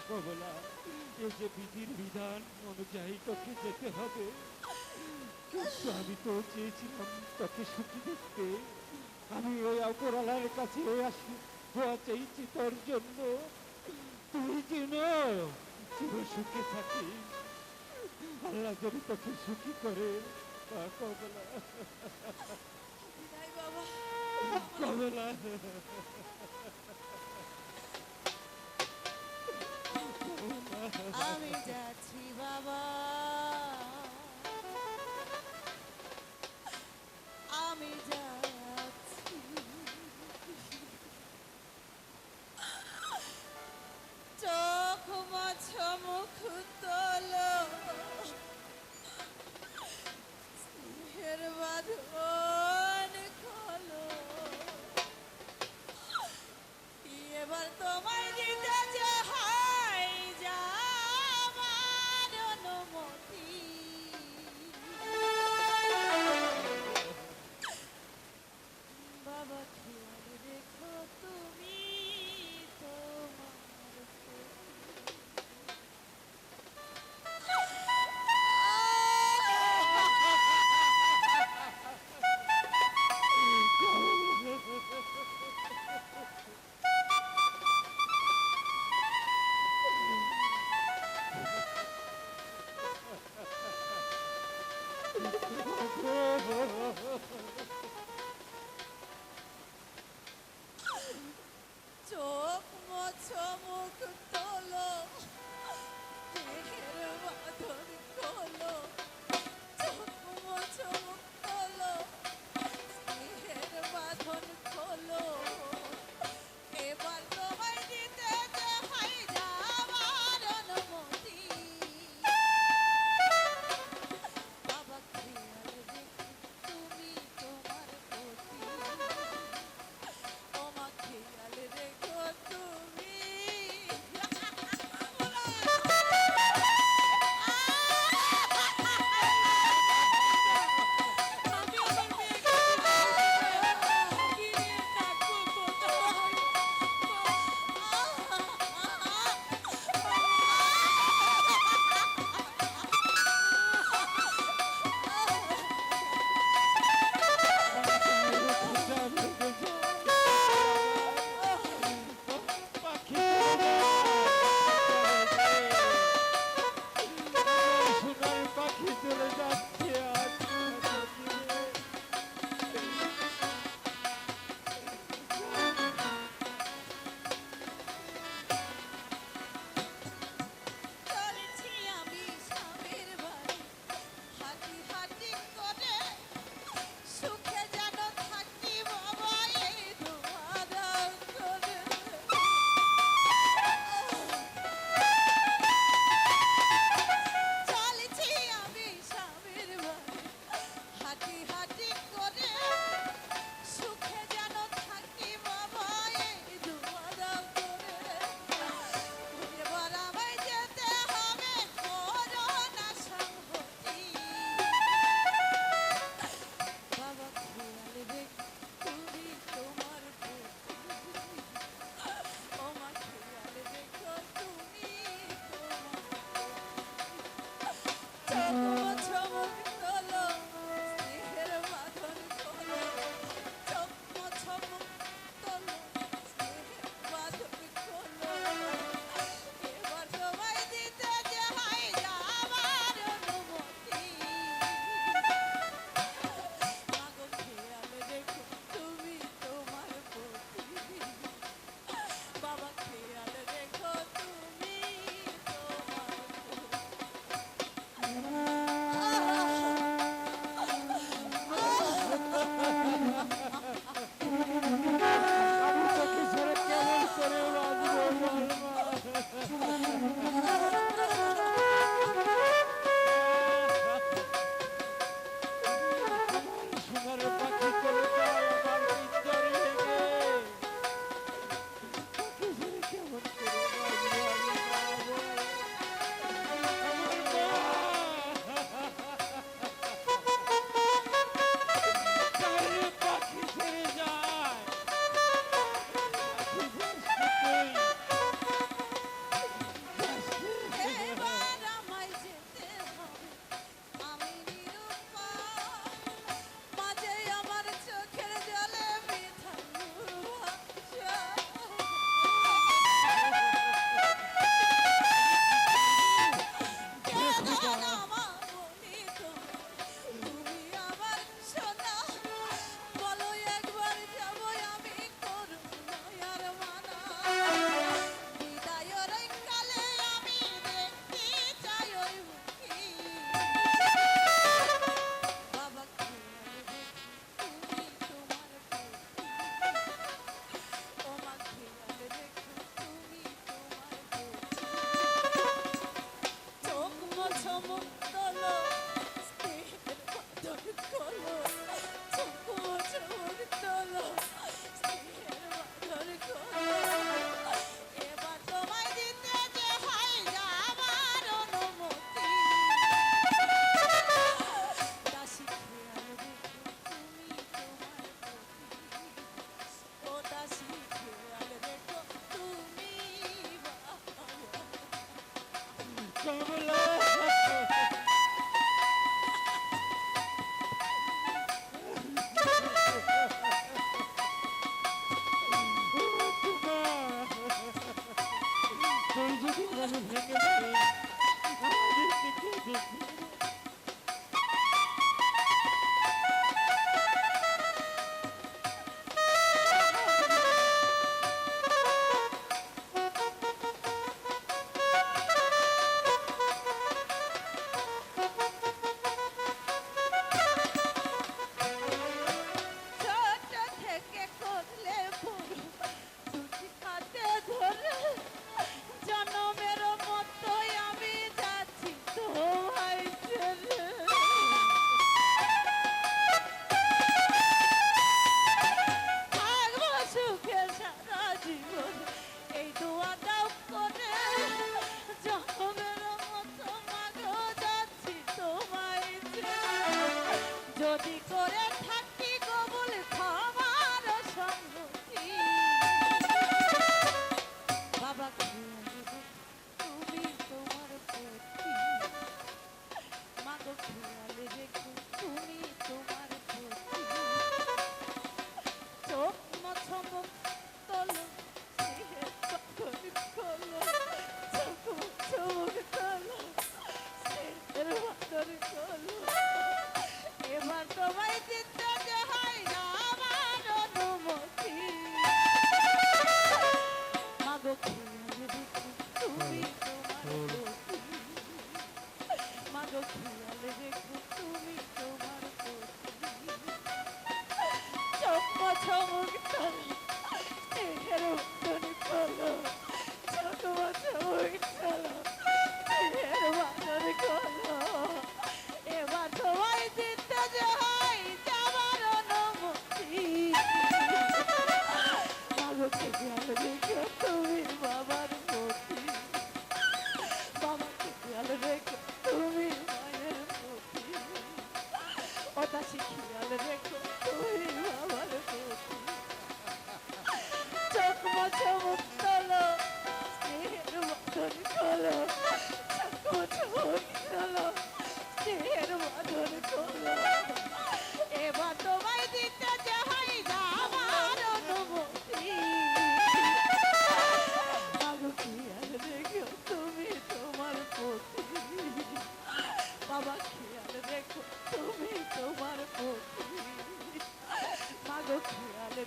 কমলা, এই যে বিধির বিধান অনুযায়ী তোকে যেতে হবে, কিন্তু আমি তো চেয়েছিলাম তোকে সুখী দেখতে। আমি ওই অপরালার কাছে আসি, দোয়া চাইছি তোর জন্য, তুই যেন চির সুখে থাকিস, আল্লাহ যদি তোকে সুখী করে। কমলা, কমলা, আমি যাচ্ছি বাবা, আমি যাচ্ছি। চোখ মাছ মুখ তোলো, স্নেহের বাঁধন খোলো, এবার তোমায় দিতে চাই যাবার অনুমতি। বাবা খেয়াল রেখো তুমি তোমার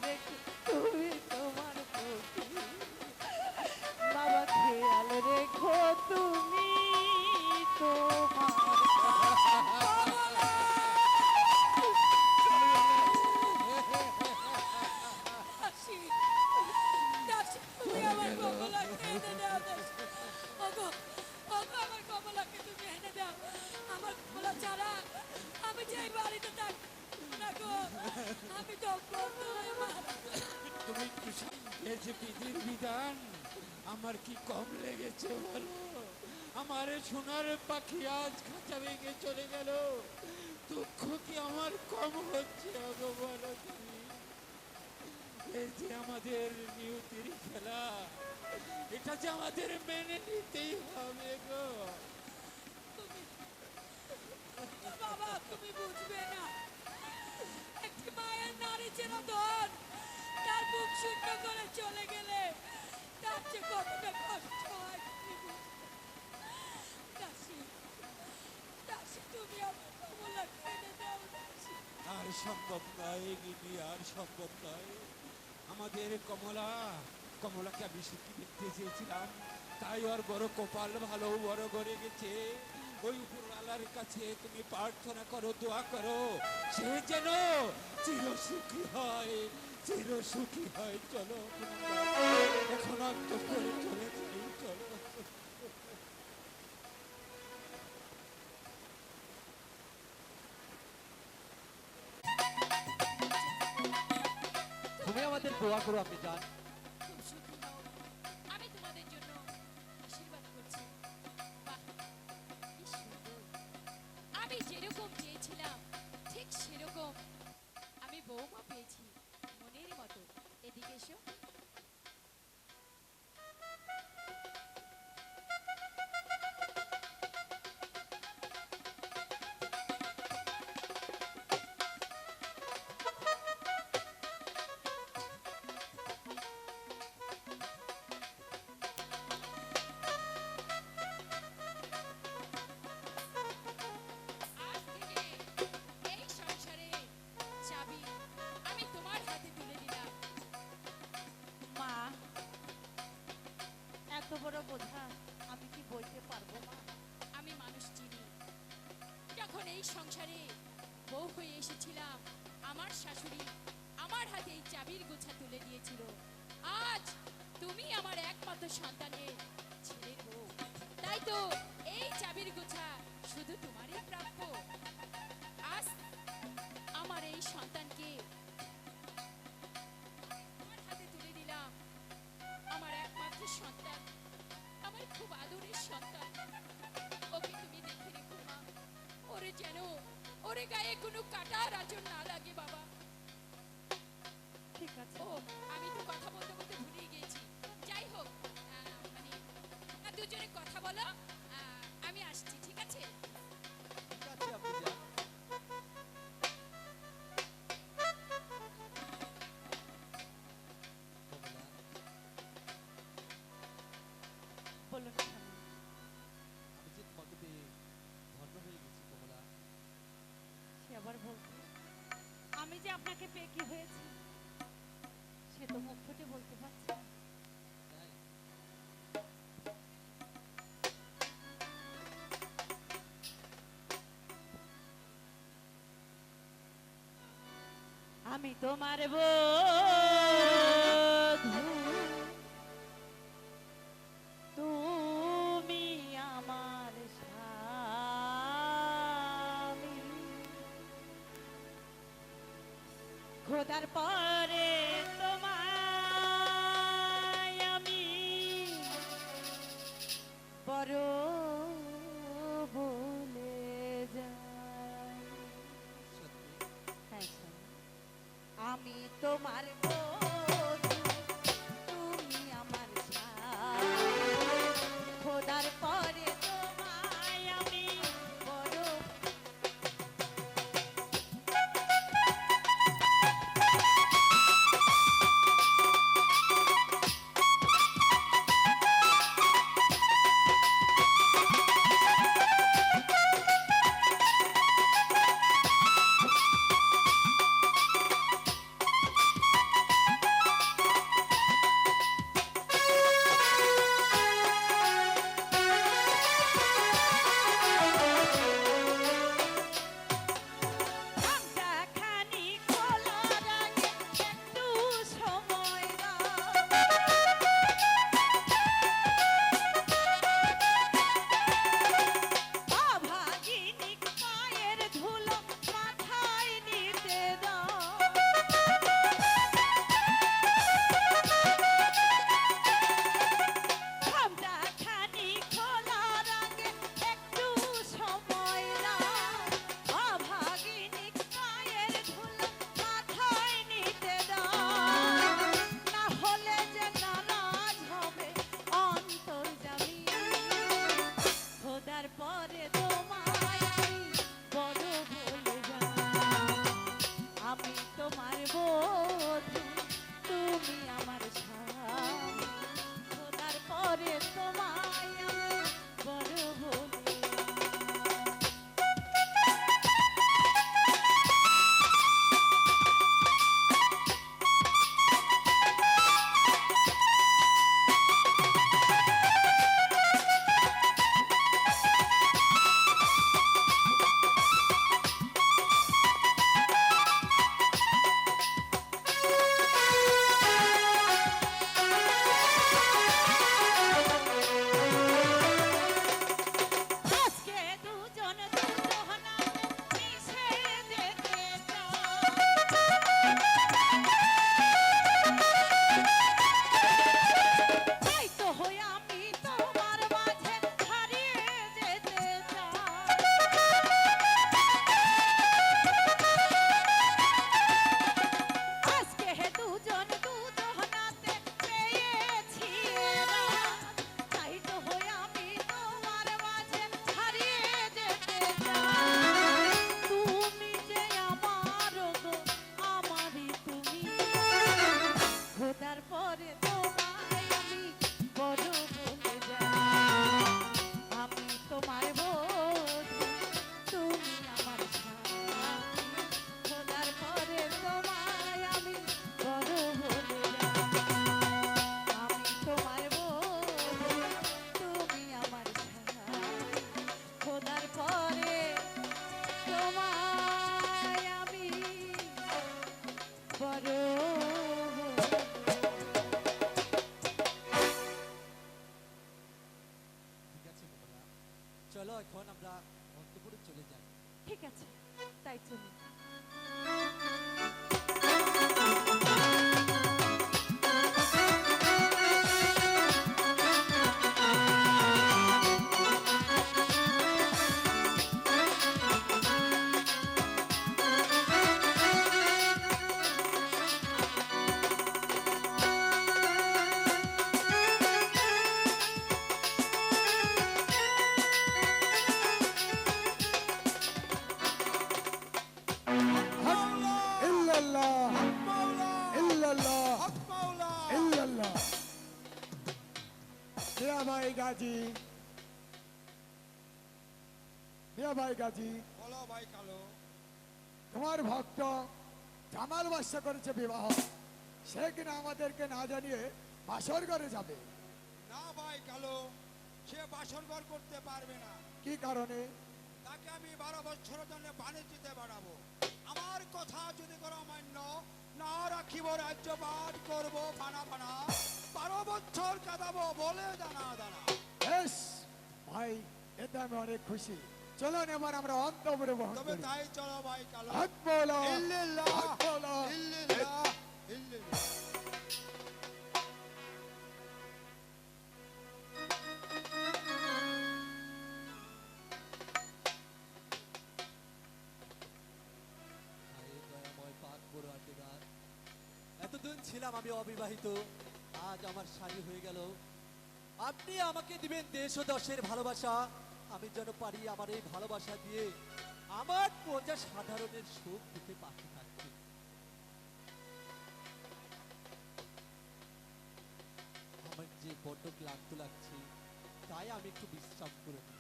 রেখো তুমি তোমার প্রতি বাবা খেয়াল রেখো তুমি তোমার দাসী, দাসী, তুমি আমার কমলাকে এনে দাও দাসী। ওগো, ওগো, আমার কমলাকে তুমি এনে দাও। আমার কমলা ছাড়া আমি যে এই বাড়িতে থাকবো না গো। আমি তো অন্ধ হয়ে মারা তুমি একটু এই যে বিধির বিধান আমার কি কম লেগেছে বলো? আমার এ সোনার পাখি আজ খাঁচা ভেঙে চলে গেল, দুঃখ কি আমার কম হচ্ছে ওগো বলো তুমি? এই যে আমাদের নিয়তির খেলা, এটা যে আমাদের মেনে নিতেই হবে গো। বাবা, তুমি বুঝবে না। একটি মায়ের নারী চিরধন তার বুক শূন্য করে চলে গেলে তার যে কতটা কষ্ট হয় তুমি বুঝবে। দাসী, দাসী, তুমি আমার কমলাকে এনে দাও দাসী। আর সম্ভব নয় গিনি, আর সম্ভব নয়। আমাদের কমলাকে আমি সুখী দেখতে চেয়েছিলাম, তাই ওর বড় কপাল ভালো, বড় করে গেছে। ওই উপরওয়ালার কাছে তুমি প্রার্থনা করো, দোয়া করো, সে যেন চির সুখী হয়, চির সুখী হয়। চলো এখন অন্ত করে চলে যাই, চলো। তুমি আমাদের দোয়া করো আপনি যান। খুব সুখী হও। আমি তোমাদের জন্য আশীর্বাদ করছি। বাহ, কি সুন্দর। আমি যেরকম চেয়েছিলাম ঠিক সেরকম আমি বৌমা পেয়েছি, মনের মতো। এদিকে এসো। আজ থেকে এই সংসারে চাবি আমি তোমার হাতে তুলে দিলাম। মা, এত বড় বোঝা আমি কি বইতে পারবো মা? আমি মানুষ চিনি। যখন এই সংসারে বউ হয়ে এসেছিলাম, আমার শাশুড়ি আমার হাতে এই চাবির গোছা তুলে দিয়েছিল। আজ তুমি আমার একমাত্র সন্তানের ছেলের বউ, তাই তো এই চাবির গোছা শুধু তোমারই প্রাপ্য। আজ আমার এই সন্তানকে আমার হাতে তুলে দিলাম। আমার একমাত্র সন্তান, আমার খুব আদরের সন্তান। ওকে তুমি দেখে রেখো মা, ওরে যেন ওরে গায়ে কোনো কাটার আঁচড় না লাগে বাবা। ঠিক আছে। ও, আমি তো কথা বলতে বলতে ভুলেই গেছি। যাই হোক, মানে দুজনে কথা বলো, আমি আসছি, ঠিক আছে? ঠিক আছে আপনি যান। কমলা, বলুন স্বামী। আমি যে তোমাকে পেয়ে ধন্য হয়ে গেছি কমলা। সে আবার বলতে, আমি যে আপনাকে পেয়ে কি হয়েছে সে তো মুখ ফুটে বলতে পারছি না। তাই আমি তোমার বধূ, তুমি আমার স্বামী। খোদার পরে তোমায় আমি বড় বলে যাই। সত্যি হ্যাঁ স্বামী, আমি তোমার বধূ, তুমি আমার স্বামী। খোদার পরে তোমায় আমি বড়। এখন আমরা অন্তপুরে চলে যাই। ঠিক আছে, তাই চলুন। ইল্লাল্লাহ ইল্লাল্লাহ ইল্লাল্লাহ। মিয়াভাই গাজী, মিয়াভাই গাজী, বলো ভাই কালো। তোমার ভক্ত জামাল বাদশা করেছে বিবাহ, সে কিনা আমাদেরকে না জানিয়ে বাসর ঘরে যাবে। না ভাই কালো, সে বাসর ঘর করতে পারবে না। কি কারণে? তাকে আমি 12 বছরের জন্য বাণিজ্যতে বাড়াবো। আমার কথা যদি করো মান্য না রাখিব, রাজ্য বাদ করবো ফানা ফানা, 12 বছর কাটাবো বলে দানা দানা। বেশ ভাই, এতে আমি অনেক খুশি। চলুন এবার আমরা অন্তপুরে বহন তবে করি। তাই চলো ভাই কালো। হক মাওলা, ইল্লাল্লাহ, হক মাওলা। ইল্লাল্লাহ, ইল্লাল্লাহ। হায় দয়াময় পাক বড়ুয়ার দেদার, এতদিন ছিলাম আমি অবিবাহিত, আজ আমার শাড়ি হয়ে গেল। আপনি আমাকে দিবেন দেশ ও দশের ভালোবাসা, আমি যেন পারি আমার এই ভালোবাসা দিয়ে আমার প্রজা সাধারণের সুখ দিতে পাশে থাকতে। আমার যে বড্ড ক্লান্ত লাগছে, তাই আমি একটু বিশ্রাম করে নিই।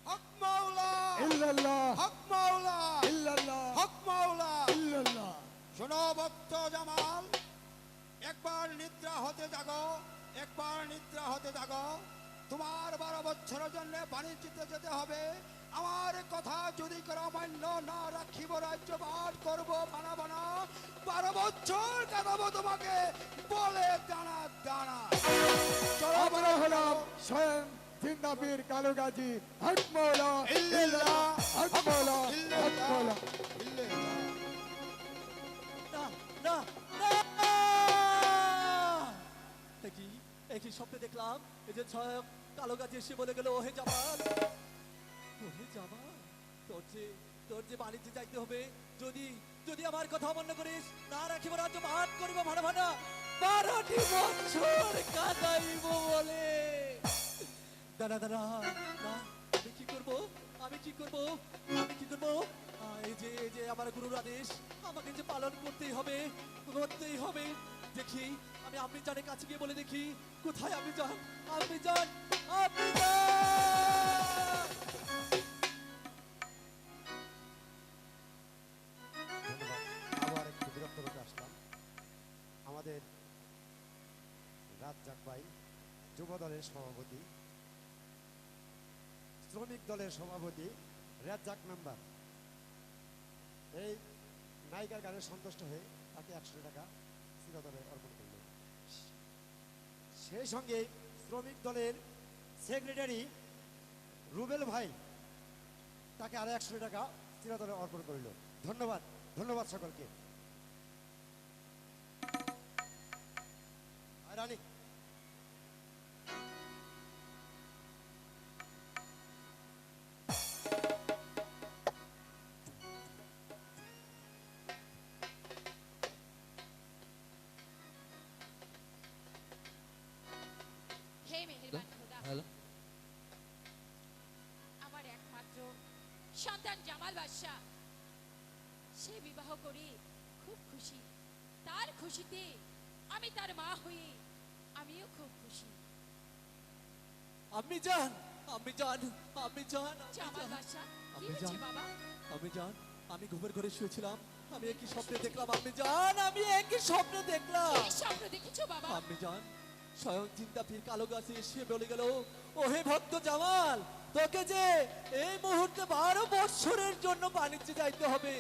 হক মাওলা, ইল্লাল্লাহ হক মাওলা, ইল্লাল্লাহ হক মাওলা। ইল্লাল্লাহ। শোনো ভক্ত জামাল, একবার নিদ্রা হতে জাগো, একবার নিদ্রা হতে জাগো। তোমার 12 বছরের জন্য বাণিজ্যতে যেতে হবে। আমার কথা যদি করো মান্য না রাখিব, রাজ্য বাদ করবো বানা বানা, 12 বছর কাটাবো তোমাকে বলে দানা দানা। চলো আমরা হলাম স্বয়ং জিন্দা পীর কালু গাজী। হক মাওলা ইল্লাল্লাহ, হক মাওলা হক ইল্লাল্লাহ, মাওলা। ইল্লাল্লাহ। না না না, একই একই স্বপ্নে দেখলাম, এই যে ছয় কালো গাছ এসে বলে গেল, ওহে জামাল, ওহে জামাল, তোর যে বাণিজ্যে যাইতে হবে, যদি যদি আমার কথা অমান্য করিস, না রাখিব রাজ্য ভাট করিব ভাড়া ভাড়া, 12টি বছর কাটাইব বলে। দাঁড়া দাঁড়া, না আমি কি করব, আমি কি করব, আমি কি করব? এই যে আমার গুরুর আদেশ, আমাকে যে পালন করতেই হবে, করতেই হবে। দেখি আমি আপনি জানের কাছে গিয়ে বলে দেখি, কোথায় আপনি যান, আপনি যান, আপনি যান। আবার একটু বিরক্ত করতে আসলাম। আমাদের রাজ্জাক ভাই যুব দলের সভাপতি, শ্রমিক দলের সভাপতি, রাজ্জাক মেম্বার, এই নায়িকার গানে সন্তুষ্ট হয়ে তাকে 100 টাকা চিরতরে অর্পণ করল। সেই সঙ্গে শ্রমিক দলের সেক্রেটারি রুবেল ভাই তাকে আরো 100 টাকা চিরতরে অর্পণ করল। ধন্যবাদ, ধন্যবাদ সকলকে। রানী, হে মেহেরবান খোদা, হ্যালো, আমার একমাত্র সন্তান জামাল বাদশা, সে বিবাহ করে খুব খুশি। তার খুশিতে আমি তার মা হয়ে আমিও খুব খুশি। আপনি যান, আপনি যান, আপনি যান, জামাল বাদশা, কি আপনি হয়েছে যান। বাবা? আমি যান, আমি ঘুমের ঘরে শুয়েছিলাম, আমি একই স্বপ্নে দেখলাম, আপনি যান, আমি একই স্বপ্নে দেখলাম। কি স্বপ্ন দেখেছো বাবা? আপনি যান, স্বয়ং চিন্তা পীর কালো গাছে এসে বলে গেল, ওহে ভক্ত জামাল, তোকে যে এই মুহূর্তে 12 বছরের জন্য বাণিজ্যে যাইতে হবে।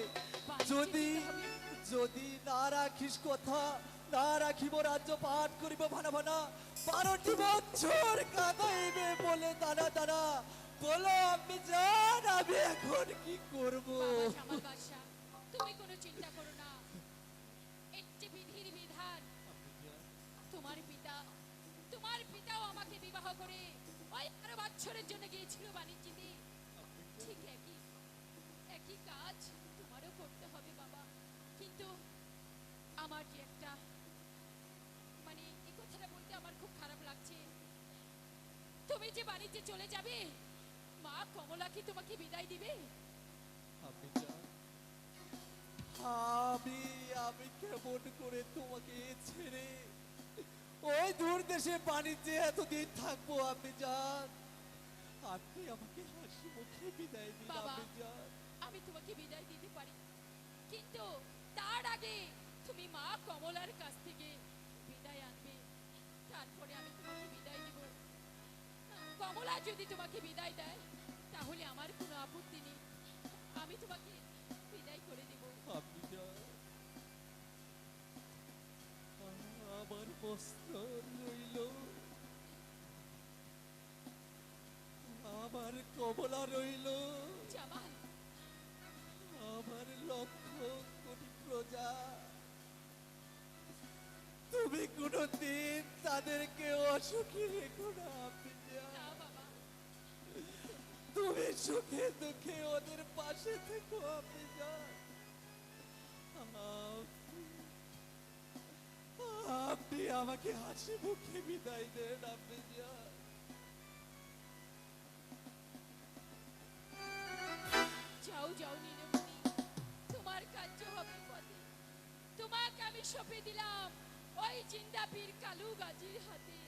যদি যদি না রাখিস কথা, না রাখিব রাজ্য পাঠ করিব ভানা ভানা, 12টি বছর কাঁদাইবে বলে দানা দানা। বলো আমি জান আমি এখন কি করব? বাবা জামাল বাদশা, তুমি কোনো চিন্তা করো না। এটি বিধির বিধান। তোমার পিতাও আমাকে বিবাহ করে ওই 12 বছরের জন্য গিয়েছিল বাণিজ্যে। ঠিক একই কাজ তোমারও করতে হবে বাবা। কিন্তু আমার যে একটা মানে এই কথাটা বলতে আমার খুব খারাপ লাগছে। তুমি যে বাণিজ্যে চলে যাবে, মা কমলা কি তোমাকে বিদায় দিবে? আমি জান, আমি কেমন করে তোমাকে ছেড়ে ওই দূর দেশে বাণিজ্যে এতদিন থাকবো? আমি জান, আপনি আমাকে হাসি মুখে বিদায় দিন। বাবা, আমি জান, আমি তোমাকে বিদায় দিতে পারি, কিন্তু তার আগে তুমি মা কমলার কাছ থেকে বিদায় আনবে, তারপরে আমি তোমাকে বিদায় দিব। কমলা যদি তোমাকে বিদায় দেয় তাহলে আমার কোনো আপত্তি নেই, আমি তোমাকে বিদায় করে দেব। আপনি জান, আমার মস্তর রইল, আমার কমলা রইল, জামাল, আমার লক্ষ কোটি প্রজা। তুমি কোনদিন তাদেরকে অসুখী রেখো না। আপনি জান, না বাবা, তুমি সুখে দুঃখে ওদের পাশে থেকো। আপনি জান, আপনি আমাকে হাসি মুখে বিদায় দেন। আপনি যান, যাও যাও নীলমণি, তোমার কার্য হবে পথে। তোমাকে আমি সঁপে দিলাম ওই জিন্দা পীর কালু গাজীর হাতে।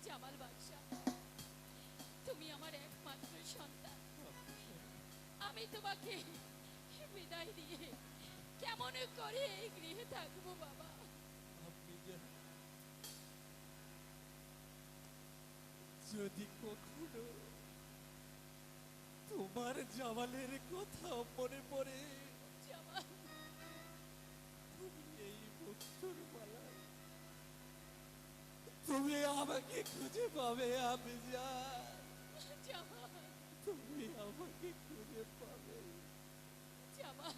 জামাল বাদশা, তুমি আমার একমাত্র সন্তান। আমি তোমাকে বিদায় দিয়ে কেমন করে এই গৃহে থাকবো বাবা? আপনি যান, যদি কখনো তোমার জামালের কথা মনে পড়ে, জামাল, তুমি এই মুক্তর মালায় তুমি আমাকে খুঁজে পাবে। আমি যান, জামাল, তুমি আমাকে খুঁজে পাবে। জামাল।